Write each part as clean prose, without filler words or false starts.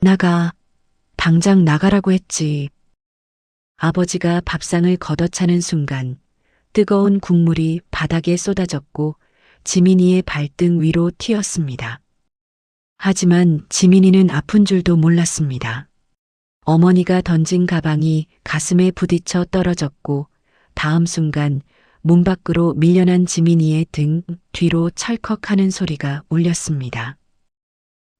나가. 당장 나가라고 했지. 아버지가 밥상을 걷어차는 순간 뜨거운 국물이 바닥에 쏟아졌고 지민이의 발등 위로 튀었습니다. 하지만 지민이는 아픈 줄도 몰랐습니다. 어머니가 던진 가방이 가슴에 부딪혀 떨어졌고 다음 순간 문 밖으로 밀려난 지민이의 등 뒤로 찰컥하는 소리가 울렸습니다.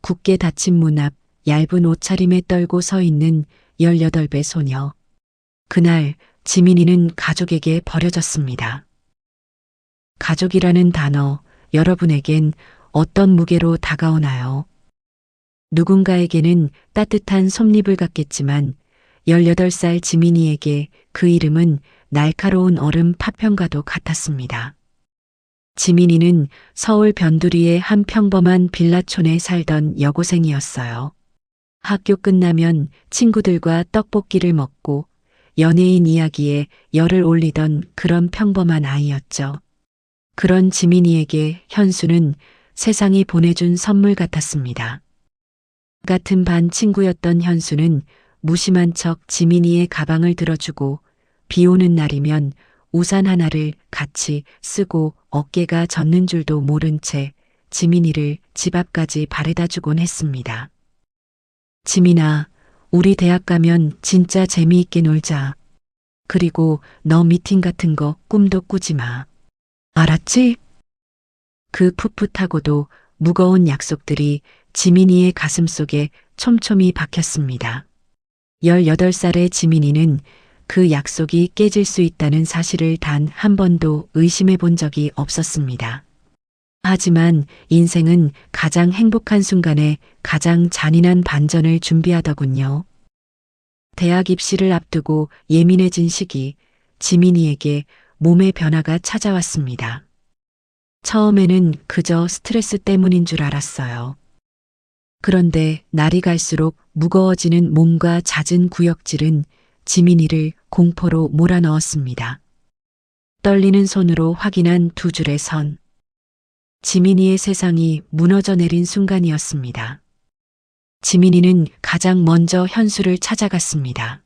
굳게 닫힌 문 앞 얇은 옷차림에 떨고 서 있는 18배 소녀. 그날 지민이는 가족에게 버려졌습니다. 가족이라는 단어, 여러분에겐 어떤 무게로 다가오나요? 누군가에게는 따뜻한 솜잎을 같겠지만 18살 지민이에게 그 이름은 날카로운 얼음 파편과도 같았습니다. 지민이는 서울 변두리의 한 평범한 빌라촌에 살던 여고생이었어요. 학교 끝나면 친구들과 떡볶이를 먹고 연예인 이야기에 열을 올리던 그런 평범한 아이였죠. 그런 지민이에게 현수는 세상이 보내준 선물 같았습니다. 같은 반 친구였던 현수는 무심한 척 지민이의 가방을 들어주고 비 오는 날이면 우산 하나를 같이 쓰고 어깨가 젖는 줄도 모른 채 지민이를 집 앞까지 바래다 주곤 했습니다. 지민아, 우리 대학 가면 진짜 재미있게 놀자. 그리고 너 미팅 같은 거 꿈도 꾸지 마. 알았지? 그 풋풋하고도 무거운 약속들이 지민이의 가슴속에 촘촘히 박혔습니다. 18살의 지민이는 그 약속이 깨질 수 있다는 사실을 단 한 번도 의심해 본 적이 없었습니다. 하지만 인생은 가장 행복한 순간에 가장 잔인한 반전을 준비하더군요. 대학 입시를 앞두고 예민해진 시기, 지민이에게 몸의 변화가 찾아왔습니다. 처음에는 그저 스트레스 때문인 줄 알았어요. 그런데 날이 갈수록 무거워지는 몸과 잦은 구역질은 지민이를 공포로 몰아넣었습니다. 떨리는 손으로 확인한 두 줄의 선. 지민이의 세상이 무너져 내린 순간이었습니다. 지민이는 가장 먼저 현수를 찾아갔습니다.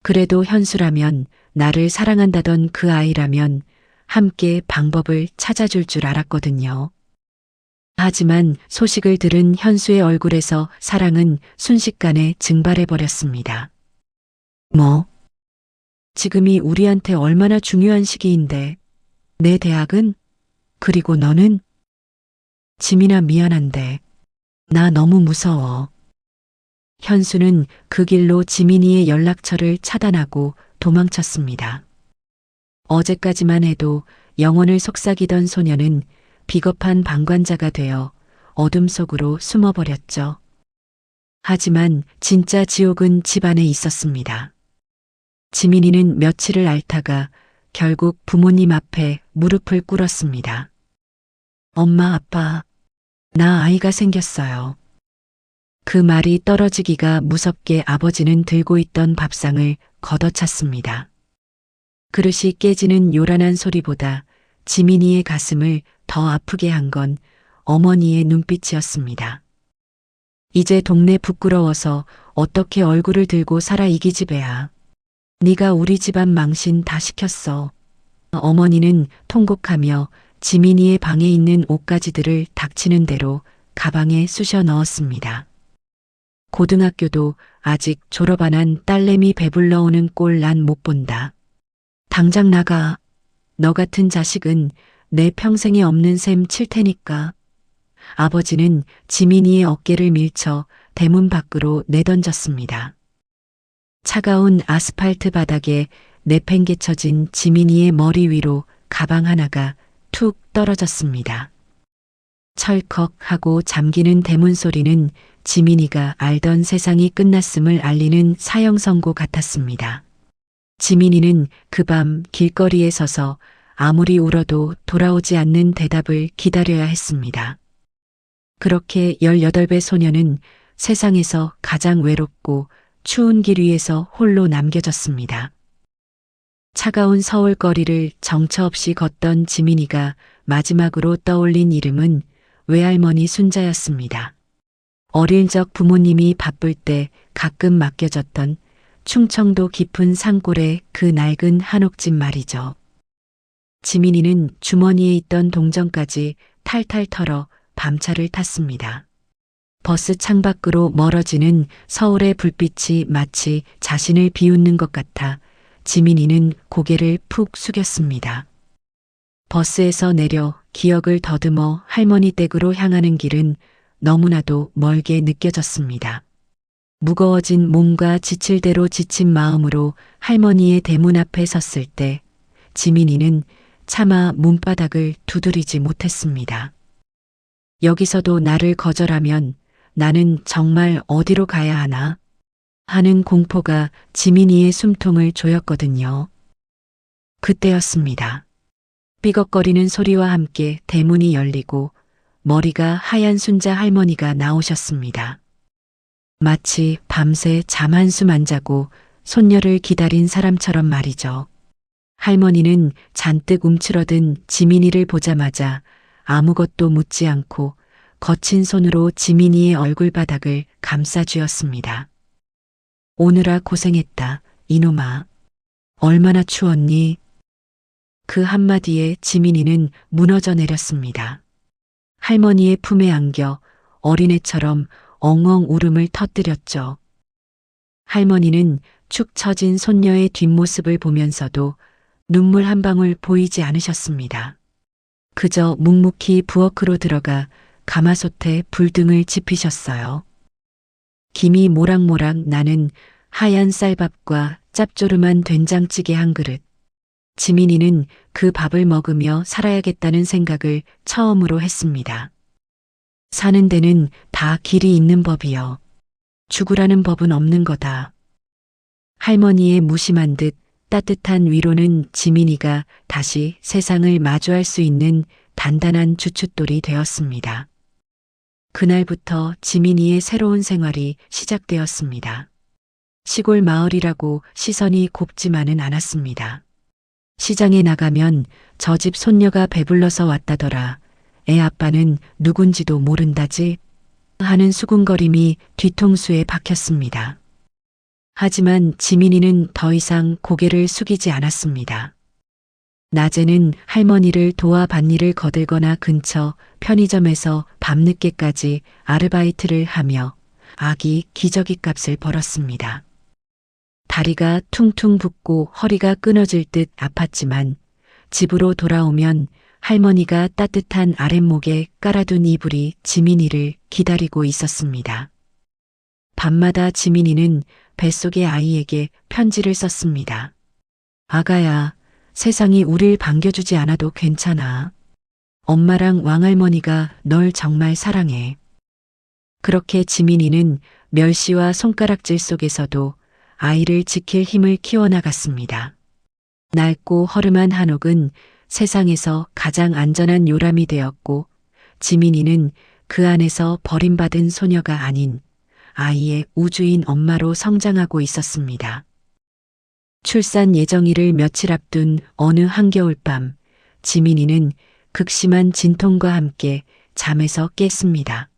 그래도 현수라면, 나를 사랑한다던 그 아이라면 함께 방법을 찾아줄 줄 알았거든요. 하지만 소식을 들은 현수의 얼굴에서 사랑은 순식간에 증발해버렸습니다. 뭐? 지금이 우리한테 얼마나 중요한 시기인데, 내 대학은? 그리고 너는? 지민아, 미안한데 나 너무 무서워. 현수는 그 길로 지민이의 연락처를 차단하고 도망쳤습니다. 어제까지만 해도 영혼을 속삭이던 소녀는 비겁한 방관자가 되어 어둠 속으로 숨어버렸죠. 하지만 진짜 지옥은 집 안에 있었습니다. 지민이는 며칠을 앓다가 결국 부모님 앞에 무릎을 꿇었습니다. 엄마, 아빠, 나 아이가 생겼어요. 그 말이 떨어지기가 무섭게 아버지는 들고 있던 밥상을 걷어찼습니다. 그릇이 깨지는 요란한 소리보다 지민이의 가슴을 더 아프게 한 건 어머니의 눈빛이었습니다. 이제 동네 부끄러워서 어떻게 얼굴을 들고 살아, 이 기집애야. 네가 우리 집안 망신 다 시켰어. 어머니는 통곡하며 지민이의 방에 있는 옷가지들을 닥치는 대로 가방에 쑤셔 넣었습니다. 고등학교도 아직 졸업 안 한 딸내미 배불러 오는 꼴 난 못 본다. 당장 나가. 너 같은 자식은 내 평생에 없는 셈 칠 테니까. 아버지는 지민이의 어깨를 밀쳐 대문 밖으로 내던졌습니다. 차가운 아스팔트 바닥에 내팽개쳐진 지민이의 머리 위로 가방 하나가 툭 떨어졌습니다. 철컥 하고 잠기는 대문 소리는 지민이가 알던 세상이 끝났음을 알리는 사형 선고 같았습니다. 지민이는 그 밤 길거리에 서서 아무리 울어도 돌아오지 않는 대답을 기다려야 했습니다. 그렇게 18배 소녀는 세상에서 가장 외롭고 추운 길 위에서 홀로 남겨졌습니다. 차가운 서울 거리를 정처 없이 걷던 지민이가 마지막으로 떠올린 이름은 외할머니 순자였습니다. 어릴 적 부모님이 바쁠 때 가끔 맡겨졌던 충청도 깊은 산골의 그 낡은 한옥집 말이죠. 지민이는 주머니에 있던 동전까지 탈탈 털어 밤차를 탔습니다. 버스 창밖으로 멀어지는 서울의 불빛이 마치 자신을 비웃는 것 같아 지민이는 고개를 푹 숙였습니다. 버스에서 내려 기억을 더듬어 할머니 댁으로 향하는 길은 너무나도 멀게 느껴졌습니다. 무거워진 몸과 지칠 대로 지친 마음으로 할머니의 대문 앞에 섰을 때 지민이는 차마 문바닥을 두드리지 못했습니다. 여기서도 나를 거절하면 나는 정말 어디로 가야 하나 하는 공포가 지민이의 숨통을 조였거든요. 그때였습니다. 삐걱거리는 소리와 함께 대문이 열리고 머리가 하얀 순자 할머니가 나오셨습니다. 마치 밤새 잠 한숨 안 자고 손녀를 기다린 사람처럼 말이죠. 할머니는 잔뜩 움츠러든 지민이를 보자마자 아무것도 묻지 않고 거친 손으로 지민이의 얼굴바닥을 감싸쥐었습니다. 오느라 고생했다, 이놈아. 얼마나 추웠니? 그 한마디에 지민이는 무너져 내렸습니다. 할머니의 품에 안겨 어린애처럼 엉엉 울음을 터뜨렸죠. 할머니는 축 처진 손녀의 뒷모습을 보면서도 눈물 한 방울 보이지 않으셨습니다. 그저 묵묵히 부엌으로 들어가 가마솥에 불등을 지피셨어요. 김이 모락모락 나는 하얀 쌀밥과 짭조름한 된장찌개 한 그릇. 지민이는 그 밥을 먹으며 살아야겠다는 생각을 처음으로 했습니다. 사는 데는 다 길이 있는 법이요. 죽으라는 법은 없는 거다. 할머니의 무심한 듯 따뜻한 위로는 지민이가 다시 세상을 마주할 수 있는 단단한 주춧돌이 되었습니다. 그날부터 지민이의 새로운 생활이 시작되었습니다. 시골 마을이라고 시선이 곱지만은 않았습니다. 시장에 나가면 저 집 손녀가 배불러서 왔다더라. 애 아빠는 누군지도 모른다지 하는 수군거림이 뒤통수에 박혔습니다. 하지만 지민이는 더 이상 고개를 숙이지 않았습니다. 낮에는 할머니를 도와 밭일을 거들거나 근처 편의점에서 밤늦게까지 아르바이트를 하며 아기 기저귀 값을 벌었습니다. 다리가 퉁퉁 붓고 허리가 끊어질 듯 아팠지만 집으로 돌아오면 할머니가 따뜻한 아랫목에 깔아둔 이불이 지민이를 기다리고 있었습니다. 밤마다 지민이는 뱃속의 아이에게 편지를 썼습니다. 아가야, 세상이 우릴 반겨주지 않아도 괜찮아. 엄마랑 왕할머니가 널 정말 사랑해. 그렇게 지민이는 멸시와 손가락질 속에서도 아이를 지킬 힘을 키워나갔습니다. 낡고 허름한 한옥은 세상에서 가장 안전한 요람이 되었고 지민이는 그 안에서 버림받은 소녀가 아닌 아이의 우주인 엄마로 성장하고 있었습니다. 출산 예정일을 며칠 앞둔 어느 한겨울밤, 지민이는 극심한 진통과 함께 잠에서 깼습니다.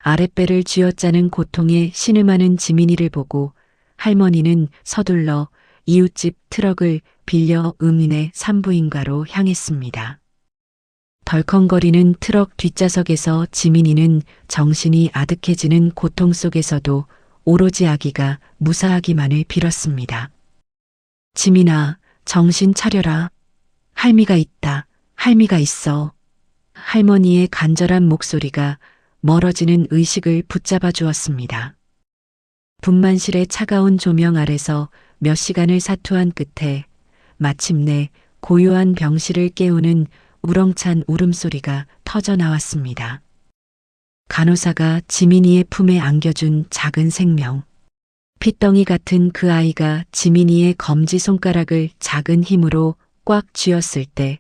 아랫배를 쥐어짜는 고통에 신음하는 지민이를 보고 할머니는 서둘러 이웃집 트럭을 빌려 음인의 산부인과로 향했습니다. 덜컹거리는 트럭 뒷좌석에서 지민이는 정신이 아득해지는 고통 속에서도 오로지 아기가 무사하기만을 빌었습니다. 지민아, 정신 차려라. 할미가 있다. 할미가 있어. 할머니의 간절한 목소리가 멀어지는 의식을 붙잡아 주었습니다. 분만실의 차가운 조명 아래서 몇 시간을 사투한 끝에 마침내 고요한 병실을 깨우는 우렁찬 울음소리가 터져 나왔습니다. 간호사가 지민이의 품에 안겨준 작은 생명. 핏덩이 같은 그 아이가 지민이의 검지손가락을 작은 힘으로 꽉 쥐었을 때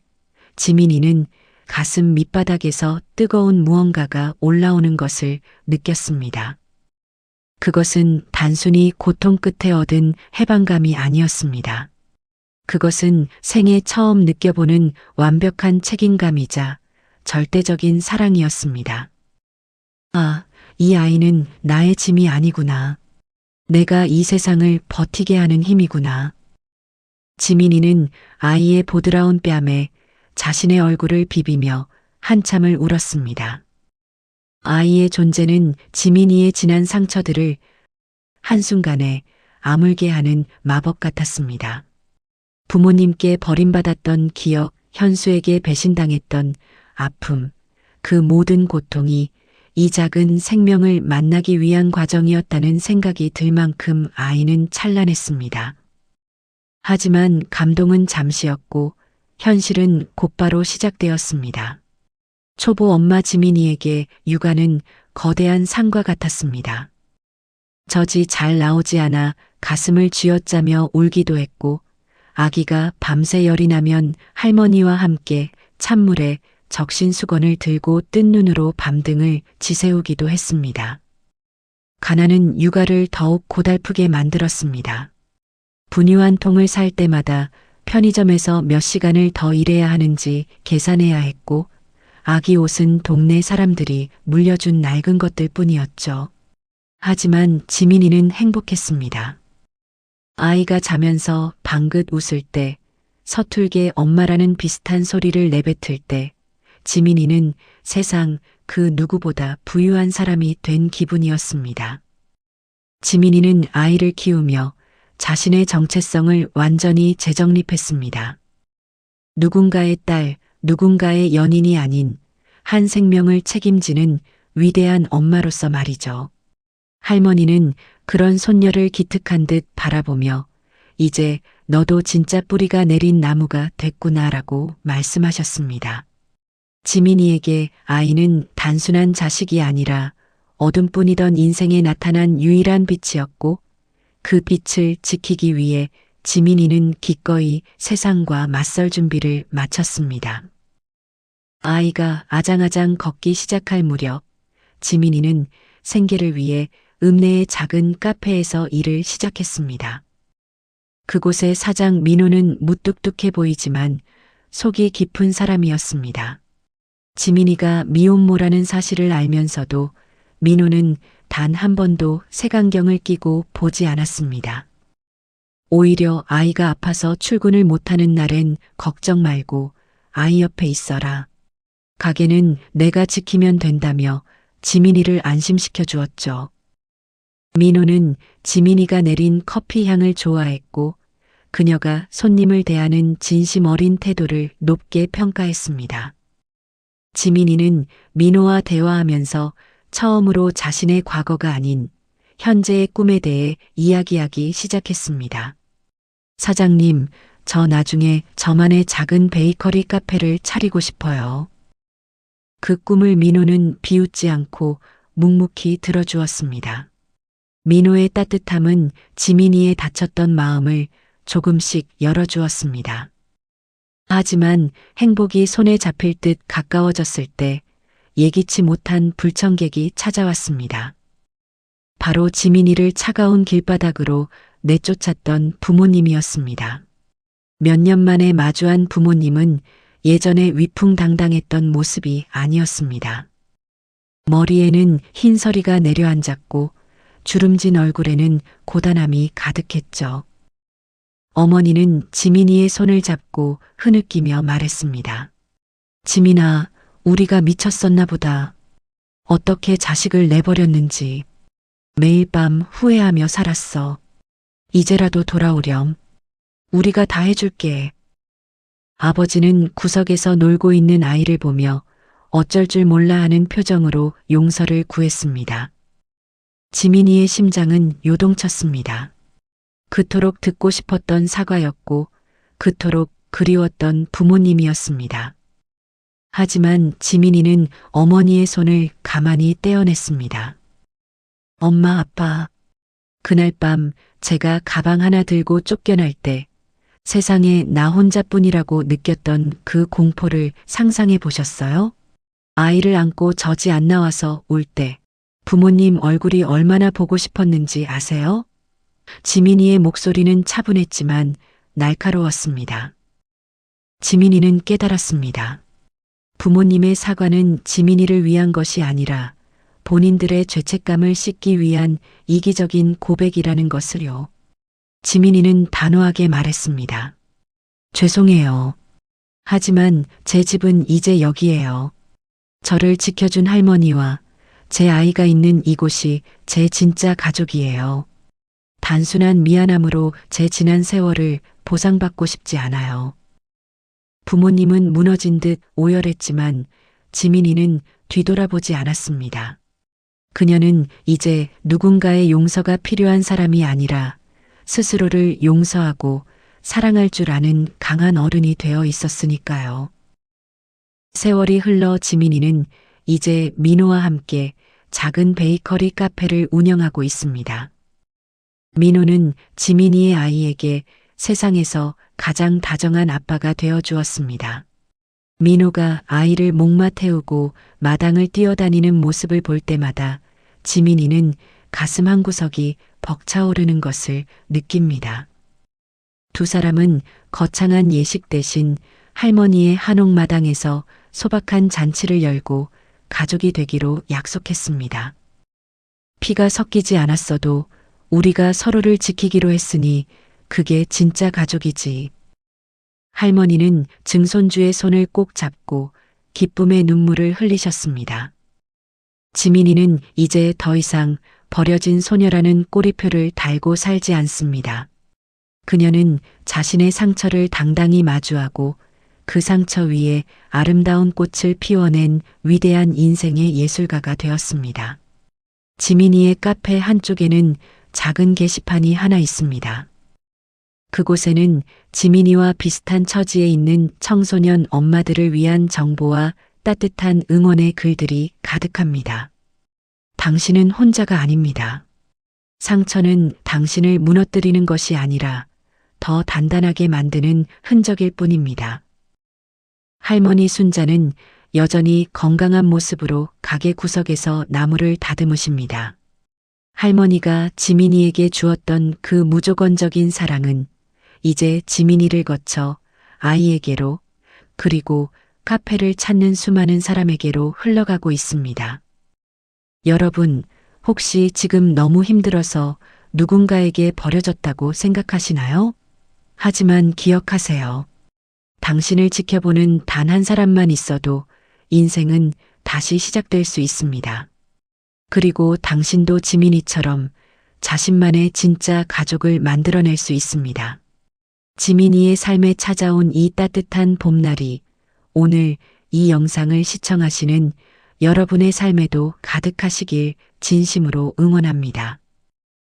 지민이는 가슴 밑바닥에서 뜨거운 무언가가 올라오는 것을 느꼈습니다. 그것은 단순히 고통 끝에 얻은 해방감이 아니었습니다. 그것은 생애 처음 느껴보는 완벽한 책임감이자 절대적인 사랑이었습니다. 아, 이 아이는 나의 짐이 아니구나. 내가 이 세상을 버티게 하는 힘이구나. 지민이는 아이의 보드라운 뺨에 자신의 얼굴을 비비며 한참을 울었습니다. 아이의 존재는 지민이의 지난 상처들을 한순간에 아물게 하는 마법 같았습니다. 부모님께 버림받았던 기억, 현수에게 배신당했던 아픔, 그 모든 고통이 이 작은 생명을 만나기 위한 과정이었다는 생각이 들 만큼 아이는 찬란했습니다. 하지만 감동은 잠시였고 현실은 곧바로 시작되었습니다. 초보 엄마 지민이에게 육아는 거대한 산과 같았습니다. 젖이 잘 나오지 않아 가슴을 쥐어짜며 울기도 했고 아기가 밤새 열이 나면 할머니와 함께 찬물에 적신 수건을 들고 뜬 눈으로 밤등을 지새우기도 했습니다. 가난은 육아를 더욱 고달프게 만들었습니다. 분유 한 통을 살 때마다 편의점에서 몇 시간을 더 일해야 하는지 계산해야 했고 아기 옷은 동네 사람들이 물려준 낡은 것들 뿐이었죠. 하지만 지민이는 행복했습니다. 아이가 자면서 방긋 웃을 때, 서툴게 엄마라는 비슷한 소리를 내뱉을 때, 지민이는 세상 그 누구보다 부유한 사람이 된 기분이었습니다. 지민이는 아이를 키우며 자신의 정체성을 완전히 재정립했습니다. 누군가의 딸, 누군가의 연인이 아닌 한 생명을 책임지는 위대한 엄마로서 말이죠. 할머니는 그런 손녀를 기특한 듯 바라보며 이제 너도 진짜 뿌리가 내린 나무가 됐구나라고 말씀하셨습니다. 지민이에게 아이는 단순한 자식이 아니라 어둠뿐이던 인생에 나타난 유일한 빛이었고 그 빛을 지키기 위해 지민이는 기꺼이 세상과 맞설 준비를 마쳤습니다. 아이가 아장아장 걷기 시작할 무렵 지민이는 생계를 위해 읍내의 작은 카페에서 일을 시작했습니다. 그곳의 사장 민호는 무뚝뚝해 보이지만 속이 깊은 사람이었습니다. 지민이가 미혼모라는 사실을 알면서도 민호는 단 한 번도 색안경을 끼고 보지 않았습니다. 오히려 아이가 아파서 출근을 못하는 날엔 걱정 말고 아이 옆에 있어라. 가게는 내가 지키면 된다며 지민이를 안심시켜 주었죠. 민호는 지민이가 내린 커피 향을 좋아했고 그녀가 손님을 대하는 진심 어린 태도를 높게 평가했습니다. 지민이는 민호와 대화하면서 처음으로 자신의 과거가 아닌 현재의 꿈에 대해 이야기하기 시작했습니다. 사장님, 저 나중에 저만의 작은 베이커리 카페를 차리고 싶어요. 그 꿈을 민호는 비웃지 않고 묵묵히 들어주었습니다. 민호의 따뜻함은 지민이의 다쳤던 마음을 조금씩 열어주었습니다. 하지만 행복이 손에 잡힐 듯 가까워졌을 때 예기치 못한 불청객이 찾아왔습니다. 바로 지민이를 차가운 길바닥으로 내쫓았던 부모님이었습니다. 몇 년 만에 마주한 부모님은 예전에 위풍당당했던 모습이 아니었습니다. 머리에는 흰 서리가 내려앉았고 주름진 얼굴에는 고단함이 가득했죠. 어머니는 지민이의 손을 잡고 흐느끼며 말했습니다. 지민아, 우리가 미쳤었나 보다. 어떻게 자식을 내버렸는지. 매일 밤 후회하며 살았어. 이제라도 돌아오렴. 우리가 다 해줄게. 아버지는 구석에서 놀고 있는 아이를 보며 어쩔 줄 몰라 하는 표정으로 용서를 구했습니다. 지민이의 심장은 요동쳤습니다. 그토록 듣고 싶었던 사과였고 그토록 그리웠던 부모님이었습니다. 하지만 지민이는 어머니의 손을 가만히 떼어냈습니다. 엄마, 아빠, 그날 밤 제가 가방 하나 들고 쫓겨날 때 세상에 나 혼자뿐이라고 느꼈던 그 공포를 상상해 보셨어요? 아이를 안고 젖이 안 나와서 울 때 부모님 얼굴이 얼마나 보고 싶었는지 아세요? 지민이의 목소리는 차분했지만 날카로웠습니다. 지민이는 깨달았습니다. 부모님의 사과는 지민이를 위한 것이 아니라 본인들의 죄책감을 씻기 위한 이기적인 고백이라는 것을요. 지민이는 단호하게 말했습니다. 죄송해요. 하지만 제 집은 이제 여기예요. 저를 지켜준 할머니와 제 아이가 있는 이곳이 제 진짜 가족이에요. 단순한 미안함으로 제 지난 세월을 보상받고 싶지 않아요. 부모님은 무너진 듯 오열했지만 지민이는 뒤돌아보지 않았습니다. 그녀는 이제 누군가의 용서가 필요한 사람이 아니라 스스로를 용서하고 사랑할 줄 아는 강한 어른이 되어 있었으니까요. 세월이 흘러 지민이는 이제 민호와 함께 작은 베이커리 카페를 운영하고 있습니다. 민호는 지민이의 아이에게 세상에서 가장 다정한 아빠가 되어 주었습니다. 민호가 아이를 목마 태우고 마당을 뛰어다니는 모습을 볼 때마다 지민이는 가슴 한구석이 벅차오르는 것을 느낍니다. 두 사람은 거창한 예식 대신 할머니의 한옥마당에서 소박한 잔치를 열고 가족이 되기로 약속했습니다. 피가 섞이지 않았어도 우리가 서로를 지키기로 했으니 그게 진짜 가족이지. 할머니는 증손주의 손을 꼭 잡고 기쁨의 눈물을 흘리셨습니다. 지민이는 이제 더 이상 버려진 소녀라는 꼬리표를 달고 살지 않습니다. 그녀는 자신의 상처를 당당히 마주하고 그 상처 위에 아름다운 꽃을 피워낸 위대한 인생의 예술가가 되었습니다. 지민이의 카페 한쪽에는 작은 게시판이 하나 있습니다. 그곳에는 지민이와 비슷한 처지에 있는 청소년 엄마들을 위한 정보와 따뜻한 응원의 글들이 가득합니다. 당신은 혼자가 아닙니다. 상처는 당신을 무너뜨리는 것이 아니라 더 단단하게 만드는 흔적일 뿐입니다. 할머니 순자는 여전히 건강한 모습으로 가게 구석에서 나무를 다듬으십니다. 할머니가 지민이에게 주었던 그 무조건적인 사랑은 이제 지민이를 거쳐 아이에게로 그리고 카페를 찾는 수많은 사람에게로 흘러가고 있습니다. 여러분, 혹시 지금 너무 힘들어서 누군가에게 버려졌다고 생각하시나요? 하지만 기억하세요. 당신을 지켜보는 단 한 사람만 있어도 인생은 다시 시작될 수 있습니다. 그리고 당신도 지민이처럼 자신만의 진짜 가족을 만들어낼 수 있습니다. 지민이의 삶에 찾아온 이 따뜻한 봄날이 오늘 이 영상을 시청하시는 여러분의 삶에도 가득하시길 진심으로 응원합니다.